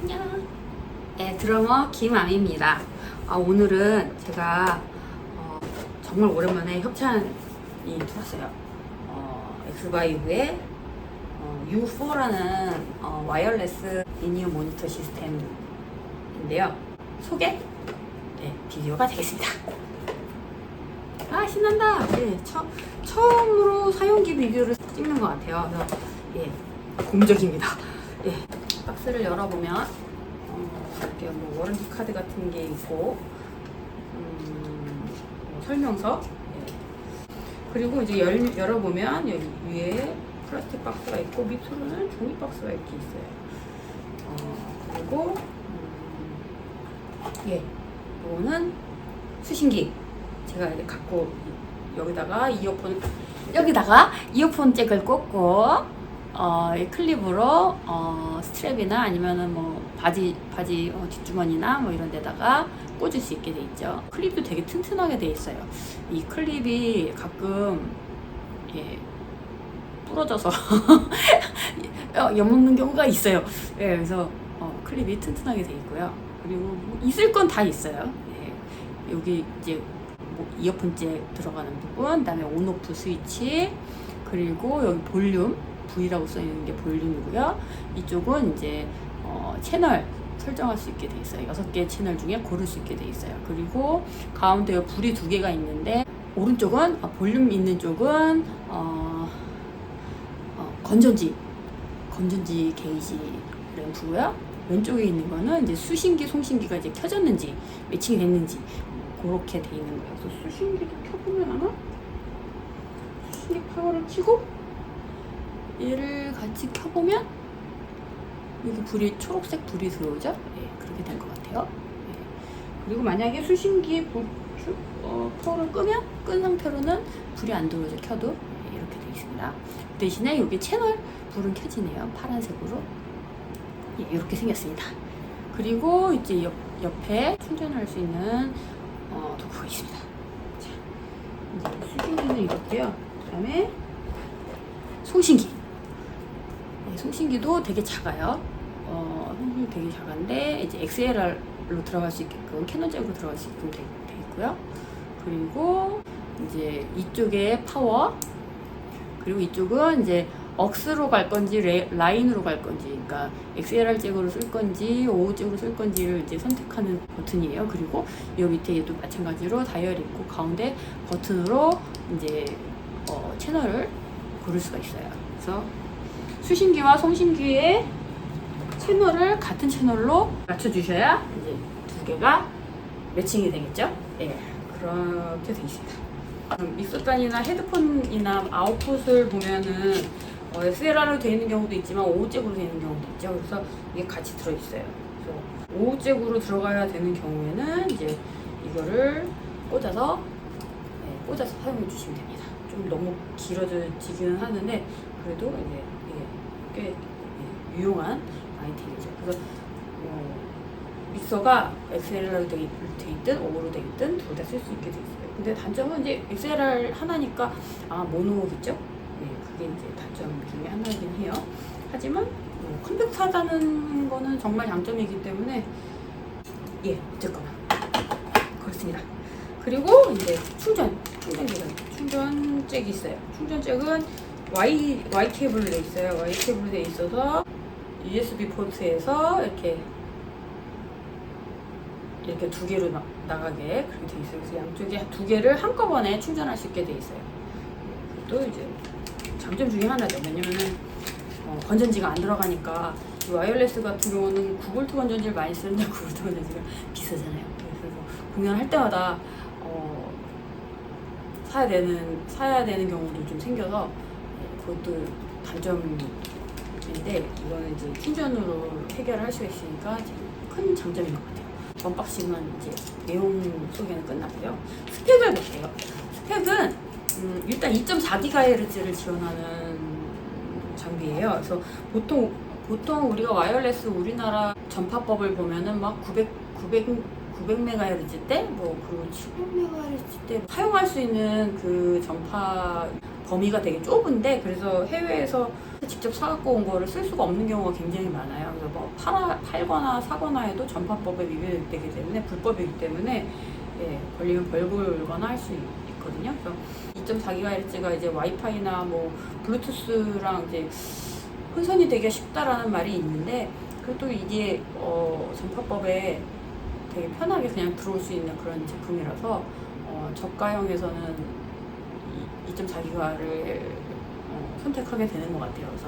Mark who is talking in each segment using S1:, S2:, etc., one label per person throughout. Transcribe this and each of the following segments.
S1: 안녕. 네, 드러머 김아미입니다. 오늘은 제가 정말 오랜만에 협찬이 들어왔어요. 엑스바이브의 U4라는 와이어레스 리니어 모니터 시스템인데요. 소개 비디오가 되겠습니다. 신난다. 처음으로 사용기 비디오를 찍는 것 같아요. 그래서 공적입니다. 박스를 열어보면 이렇게 뭐 워런티 카드 같은 게 있고 설명서 그리고 이제 열어보면 여기 위에 플라스틱 박스가 있고 밑으로는 종이 박스가 이렇게 있어요. 그리고 이거는 수신기. 제가 이렇게 갖고 여기다가 이어폰 잭을 꽂고 클립으로 스트랩이나 아니면은 뭐 바지 뒷주머니나 뭐 이런 데다가 꽂을 수 있게 돼 있죠. 클립도 되게 튼튼하게 돼 있어요. 이 클립이 가끔 부러져서 엿먹는 경우가 있어요. 그래서 클립이 튼튼하게 돼 있고요. 그리고 뭐 있을 건 다 있어요. 여기 이제 뭐 이어폰 잭 들어가는 부분, 그다음에 온오프 스위치, 그리고 여기 볼륨 V라고 써있는 게 볼륨이고요. 이쪽은 이제 채널 설정할 수 있게 돼 있어요. 6개 채널 중에 고를 수 있게 돼 있어요. 그리고 가운데 불이 2개가 있는데 오른쪽은 볼륨 있는 쪽은 건전지 게이지 램프고요. 왼쪽에 있는 거는 이제 수신기, 송신기가 이제 켜졌는지 매칭이 됐는지 그렇게 돼 있는 거예요. 그래서 수신기도 켜보면 아마 수신기 파워를 켜고 얘를 같이 켜보면 여기 초록색 불이 들어오죠? 그렇게 된 것 같아요. 그리고 만약에 수신기에 파워를 끄면 끈 상태로는 불이 안 들어오죠. 켜도 이렇게 되어 있습니다. 대신에 여기 채널 불은 켜지네요. 파란색으로 이렇게 생겼습니다. 그리고 이제 옆에 충전할 수 있는 도구가 있습니다. 자, 이제 수신기는 이렇고요. 그다음에 송신기. 송신기도 되게 작아요. 송신기 되게 작은데 이제 XLR로 들어갈 수 있게끔 캐논 잭으로 들어갈 수 있게끔 돼 있고요. 그리고 이제 이쪽에 파워, 그리고 이쪽은 이제 억스로 갈 건지 라인으로 갈 건지, 그러니까 XLR 잭으로 쓸 건지 OU 잭으로 쓸 건지를 이제 선택하는 버튼이에요. 그리고 이 밑에도 마찬가지로 다이얼이 있고 가운데 버튼으로 이제 채널을 고를 수가 있어요. 그래서 수신기와 송신기의 채널을 같은 채널로 맞춰주셔야 이제 2개가 매칭이 되겠죠? 그렇게 되어 있습니다. 믹서단이나 헤드폰이나 아웃풋을 보면은 SLR로 되어 있는 경우도 있지만 OU잭으로 되어 있는 경우도 있죠. 그래서 이게 같이 들어있어요. 그래서 OU잭으로 들어가야 되는 경우에는 이제 이거를 꽂아서 사용해 주시면 됩니다. 좀 너무 길어지기는 하는데 그래도 이게 꽤 유용한 아이템이죠. 그래서 믹서가 XLR로 되어 있든 OU로 되어 있든 둘 다 쓸 수 있게 되어 있어요. 근데 단점은 이제 XLR 하나니까 모노겠죠? 그게 이제 단점 중에 하나이긴 해요. 하지만 컴팩트하다는 거는 정말 장점이기 때문에 어쨌거나 그렇습니다. 그리고 이제 충전 잭이 있어요. 충전 잭은 Y 케이블로 되어 있어요. Y 케이블로 되어 있어서 USB 포트에서 이렇게 2개로 나가게 그렇게 되어 있어요. 그래서 양쪽에 2개를 한꺼번에 충전할 수 있게 되어 있어요. 또 이제 장점 중에 하나죠. 왜냐면은 건전지가 안 들어가니까 이 와이어레스 같은 경우는 9V 건전지를 많이 쓰는데 9V 건전지가 비싸잖아요. 그래서 공연할 때마다 사야 되는 경우도 좀 생겨서 그것도 단점인데 이거는 이제 충전으로 해결할 수 있으니까 큰 장점인 것 같아요. 언박싱은 이제 내용 소개는 끝났고요. 스펙을 볼게요. 스펙은 일단 2.4GHz를 지원하는 장비예요. 그래서 보통 우리가 와이어레스 우리나라 전파법을 보면은 막 900MHz 때, 그리고 700MHz 때 사용할 수 있는 그 전파 범위가 되게 좁은데, 그래서 해외에서 직접 사갖고 온 거를 쓸 수가 없는 경우가 굉장히 많아요. 그래서 뭐 팔거나 사거나 해도 전파법에 위배되기 때문에, 불법이기 때문에 걸리면 벌금거나 할 수 있거든요. 그래서 2.4GHz가 이제 와이파이나 뭐 블루투스랑 이제 혼선이 되기가 쉽다라는 말이 있는데, 그래도 이게 전파법에 되게 편하게 그냥 들어올 수 있는 그런 제품이라서 저가형에서는 2.4GHz를 선택하게 되는 것 같아요. 그래서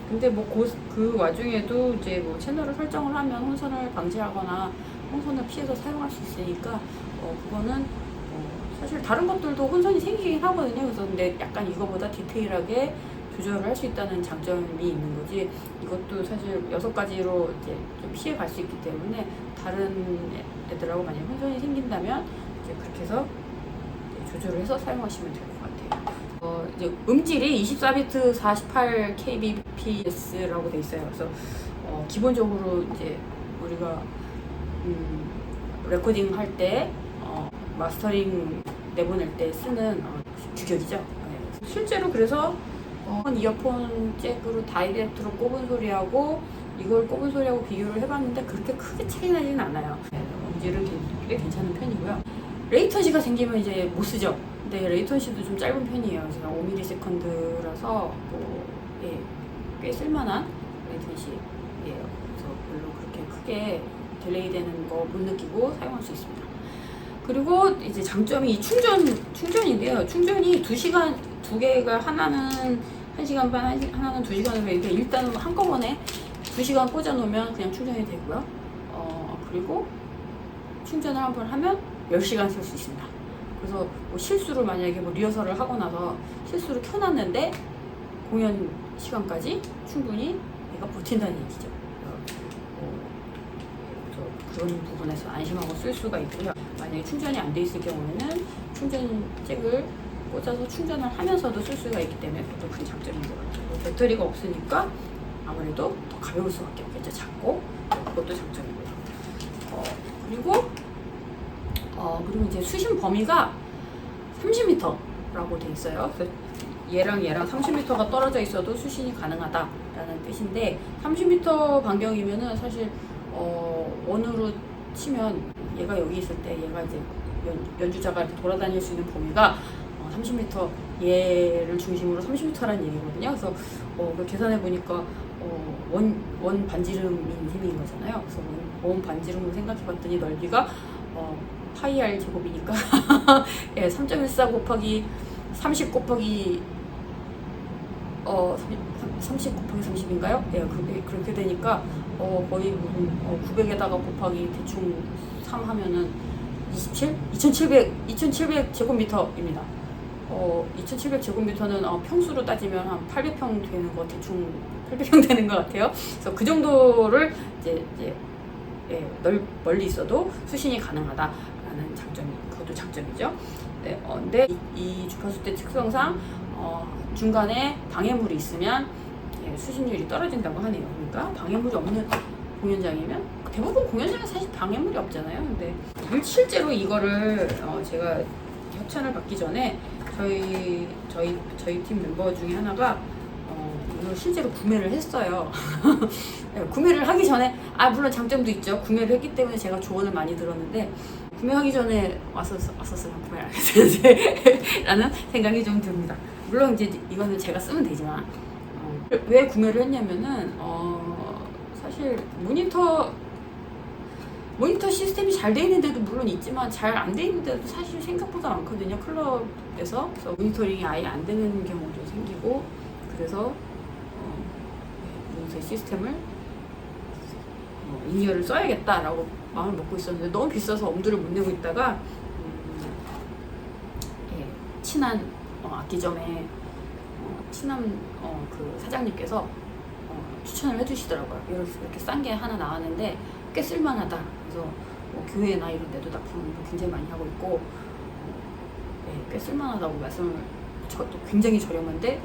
S1: 근데 뭐 그 와중에도 이제 뭐 채널을 설정을 하면 혼선을 방지하거나 혼선을 피해서 사용할 수 있으니까 그거는 사실 다른 것들도 혼선이 생기긴 하거든요. 그래서 근데 약간 이거보다 디테일하게 조절을 할 수 있다는 장점이 있는 거지, 이것도 사실 6가지로 이제 좀 피해 갈 수 있기 때문에 다른 애들하고 만약에 혼선이 생긴다면 이제 그렇게 해서 조절을 해서 사용하시면 될 것 같아요. 이제 음질이 24비트 48kbps라고 돼 있어요. 그래서 기본적으로 이제 우리가 레코딩 할 때 마스터링 내보낼 때 쓰는 규격이죠. 네. 실제로 그래서 이어폰 잭으로 다이렉트로 꼽은 소리하고 이걸 꼽은 소리하고 비교를 해봤는데 그렇게 크게 차이 나지는 않아요. 음질은 꽤 괜찮은 편이고요. 레이턴시가 생기면 이제 못 쓰죠. 근데 레이턴시도 좀 짧은 편이에요. 제가 5ms라서 꽤 쓸만한 레이턴시예요. 그래서 별로 그렇게 크게 딜레이 되는 거 못 느끼고 사용할 수 있습니다. 그리고 이제 장점이 이 충전인데요. 충전이 2시간, 2개가 하나는 1시간 반, 하나는 2시간을 이렇게 일단 한꺼번에 2시간 꽂아 놓으면 그냥 충전이 되고요. 그리고 충전을 한번 하면 10시간 쓸 수 있습니다. 그래서 뭐 실수로 만약에 뭐 리허설을 하고 나서 실수로 켜놨는데 공연 시간까지 충분히 얘가 버틴다는 얘기죠. 그런 부분에서 안심하고 쓸 수가 있고요. 만약에 충전이 안 돼 있을 경우에는 충전 잭을 꽂아서 충전을 하면서도 쓸 수가 있기 때문에 그것도 큰 장점인 것 같아요. 배터리가 없으니까 아무래도 더 가벼울 수밖에 없겠죠. 작고 그것도 장점이고요. 그리고 이제 수신 범위가 30m라고 돼 있어요. 그래서 얘랑 30m가 떨어져 있어도 수신이 가능하다라는 뜻인데, 30m 반경이면은 사실 원으로 치면 얘가 여기 있을 때 얘가 이제 연주자가 이렇게 돌아다닐 수 있는 범위가 30m, 얘를 중심으로 30m라는 얘기거든요. 그래서 그 계산해 보니까 원 반지름인 셈인 거잖아요. 그래서 원 반지름으로 생각해 봤더니 넓이가 파이 r 제곱이니까 3.14 곱하기 30 곱하기 30 곱하기 30인가요? 그렇게 되니까 거의 900에다가 곱하기 대충 3 하면은 2700 제곱미터입니다. 2700 제곱미터는 평수로 따지면 한 800평 되는 거, 대충 800평 되는 것 같아요. 그래서 그 정도를 이제 멀리 있어도 수신이 가능하다라는 장점이, 그것도 장점이죠. 네, 근데 이 주파수 대 특성상 중간에 방해물이 있으면 수신율이 떨어진다고 하네요. 그러니까 방해물이 없는 공연장이면, 대부분 공연장은 사실 방해물이 없잖아요. 근데 실제로 이거를 제가 협찬을 받기 전에 저희 팀 멤버 중에 하나가 이걸 실제로 구매를 했어요. 구매를 하기 전에, 물론 장점도 있죠. 구매를 했기 때문에 제가 조언을 많이 들었는데, 구매하기 전에 왔었으면 구매를 안 했는데 라는 생각이 좀 듭니다. 물론 이제 이거는 제가 쓰면 되지만, 왜 구매를 했냐면은 사실 모니터 시스템이 잘 돼 있는 데도 물론 있지만 잘 안 돼 있는 데도 사실 생각보다 많거든요. 클럽에서. 그래서 모니터링이 아예 안 되는 경우도 생기고, 그래서 모니터 시스템을 인이어를 써야겠다라고 마음을 먹고 있었는데 너무 비싸서 엄두를 못 내고 있다가 친한 악기점에 친한 그 사장님께서 추천을 해주시더라고요. 이렇게 싼 게 하나 나왔는데 꽤 쓸만하다. 그래서 교회나 이런 데도 납품도 굉장히 많이 하고 있고 꽤 쓸만하다고 말씀을, 또 굉장히 저렴한데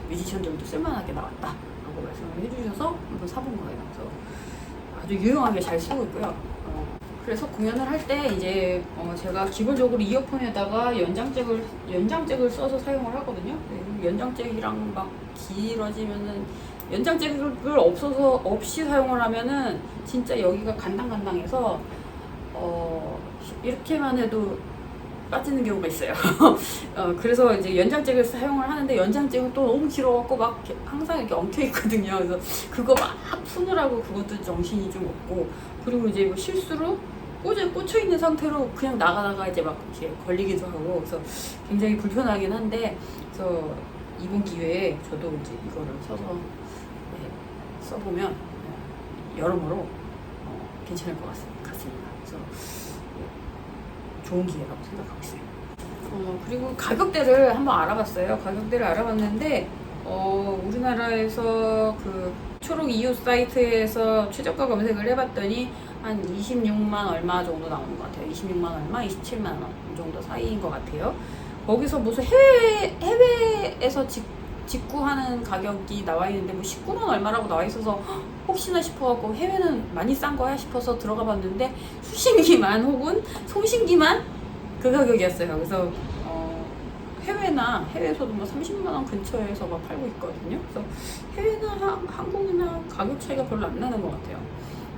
S1: 뮤지션들도 쓸만하게 나왔다라고 말씀을 해주셔서 한번 사본 거예요. 그래서 아주 유용하게 잘 쓰고 있고요. 그래서 공연을 할 때 이제 제가 기본적으로 이어폰에다가 연장잭을 써서 사용을 하거든요. 연장잭이랑 막 길어지면은 연장잭을 없이 사용을 하면은 진짜 여기가 간당간당해서 이렇게만 해도 빠지는 경우가 있어요. 그래서 이제 연장잭을 사용을 하는데 연장잭은 또 너무 길어갖고 막 항상 이렇게 엉켜 있거든요. 그래서 그거 막 푸느라고 그것도 정신이 좀 없고, 그리고 이제 뭐 실수로 꽂혀 있는 상태로 그냥 나가다가 이제 막 이렇게 걸리기도 하고, 그래서 굉장히 불편하긴 한데, 그래서 이번 기회에 저도 이제 이거를 써서 써보면 여러모로 괜찮을 것 같습니다. 그래서 좋은 기회라고 생각하고 있어요. 그리고 가격대를 한번 알아봤어요. 가격대를 알아봤는데 우리나라에서 그 초록 이웃 사이트에서 최저가 검색을 해봤더니 한 26만 얼마 정도 나오는 것 같아요. 26만 얼마, 27만 원 정도 사이인 것 같아요. 거기서 무슨 해외에서 직구하는 가격이 나와 있는데 뭐 19만 얼마라고 나와 있어서 혹시나 싶어갖고 해외는 많이 싼 거야 싶어서 들어가 봤는데 수신기만 혹은 송신기만 그 가격이었어요. 그래서 해외에서도 뭐 30만 원 근처에서 막 팔고 있거든요. 그래서 해외나 한국이나 가격 차이가 별로 안 나는 것 같아요.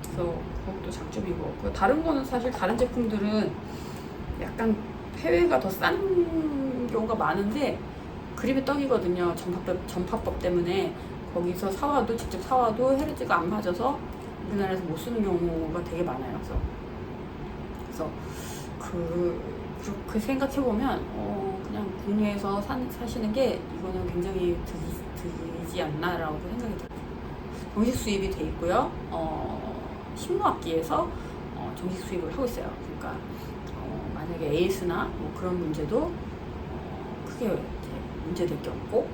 S1: 그래서 그것도 장점인 것 같고요. 다른 거는 사실 다른 제품들은 약간 해외가 더 싼 경우가 많은데 그림의 떡이거든요. 전파법 때문에 거기서 직접 사와도 헤르츠가 안 맞아서 우리나라에서 못 쓰는 경우가 되게 많아요. 그래서 그렇게 생각해보면 그냥 국내에서 사시는 게 이거는 굉장히 드리지 않나라고 생각이 들어요. 정식 수입이 돼 있고요. 신무악기에서 정식 수입을 하고 있어요. 그러니까 만약에 AS나 뭐 그런 문제도 크게 문제될 게 없고,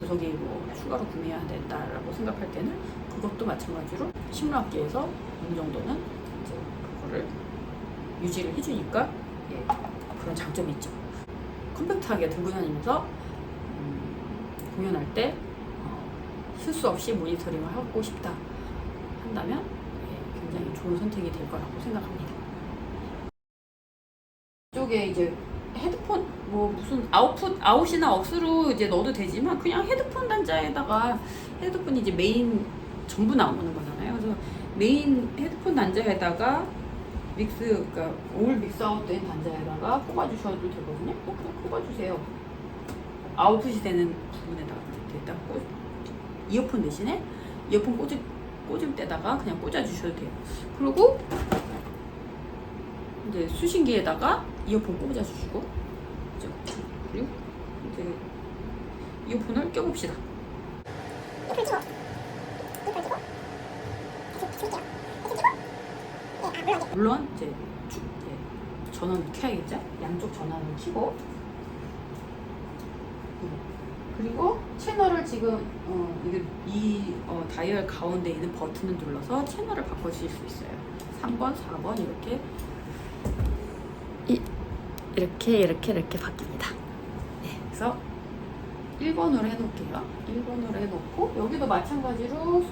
S1: 저기 뭐 추가로 구매해야 된다라고 생각할 때는 그것도 마찬가지로 신무악기에서 어느 정도는 이제 그거를 유지를 해주니까 그런 장점이 있죠. 컴팩트하게 들고 다니면서 공연할 때 실수 없이 모니터링을 하고 싶다 한다면 굉장히 좋은 선택이 될 거라고 생각합니다. 이쪽에 이제 헤드폰 뭐 무슨 아웃이나 억스로 이제 넣어도 되지만 그냥 헤드폰 단자에다가, 헤드폰이 이제 메인 전부 나오는 거잖아요. 그래서 메인 헤드폰 단자에다가 그러니까 올 믹스아웃 된 단자에다가 꼽아주셔도 되거든요. 그냥 꼽아주세요. 아웃풋이 되는 부분에다가 일단 이어폰 대신에 이어폰 꽂을 때다가 그냥 꽂아주셔도 돼요. 그리고 이제 수신기에다가 이어폰 꽂아주시고, 그리고 이제 이어폰을 껴봅시다. 물론 이제 전원 켜야겠죠? 양쪽 전원을 켜고, 그리고 채널을 지금 이 다이얼 가운데 있는 버튼을 눌러서 채널을 바꿔주실 수 있어요. 3번, 4번 이렇게 바뀝니다. 네, 그래서 1번으로 해놓을게요. 1번으로 해놓고, 여기도 마찬가지로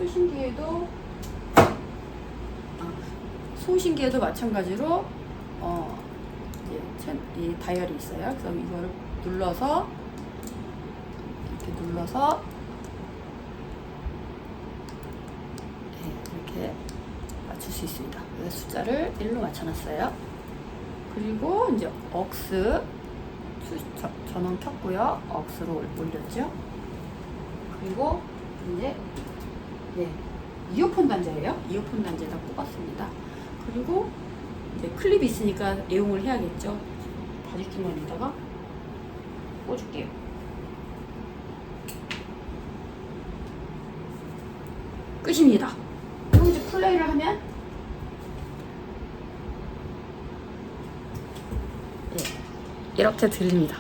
S1: 송신기에도 마찬가지로 이 다이얼이 있어요. 그래서 이거를 눌러서 이렇게 맞출 수 있습니다. 그래서 숫자를 1로 맞춰놨어요. 그리고 이제 억스 전원 켰고요. 억스로 올렸죠. 그리고 이제 이어폰 단자예요. 이어폰 단자에다 꼽았습니다. 그리고 이제 클립이 있으니까 애용을 해야겠죠. 바지 주머니에다가 꽂을게요. 끝입니다. 그리고 이제 플레이를 하면 이렇게 들립니다.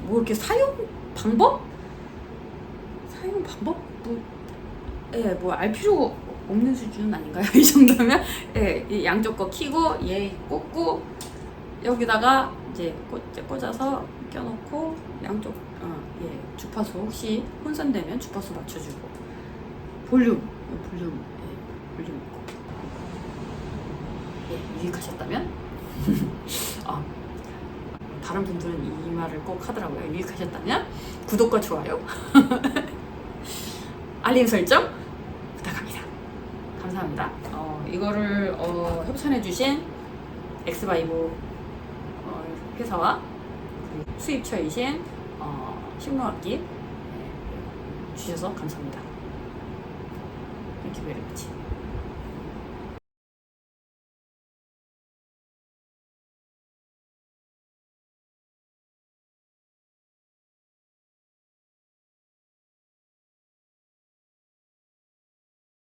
S1: 뭐 이렇게 사용 방법 뭐 알 필요가 없는 수준은 아닌가요? 이 정도면 이 양쪽 거 키고 얘 꽂고 여기다가 이제 꽂아서 껴놓고 양쪽 주파수 혹시 혼선되면 주파수 맞춰주고 볼륨, 볼륨 있고. 예, 유익하셨다면 다른 분들은 이 말을 꼭 하더라고요. 유익하셨다면 구독과 좋아요, 알림 설정 부탁합니다. 감사합니다. 이거를 협찬해주신 엑스바이브 회사와 수입처이신 식로악기 주셔서 감사합니다. Thank you very much.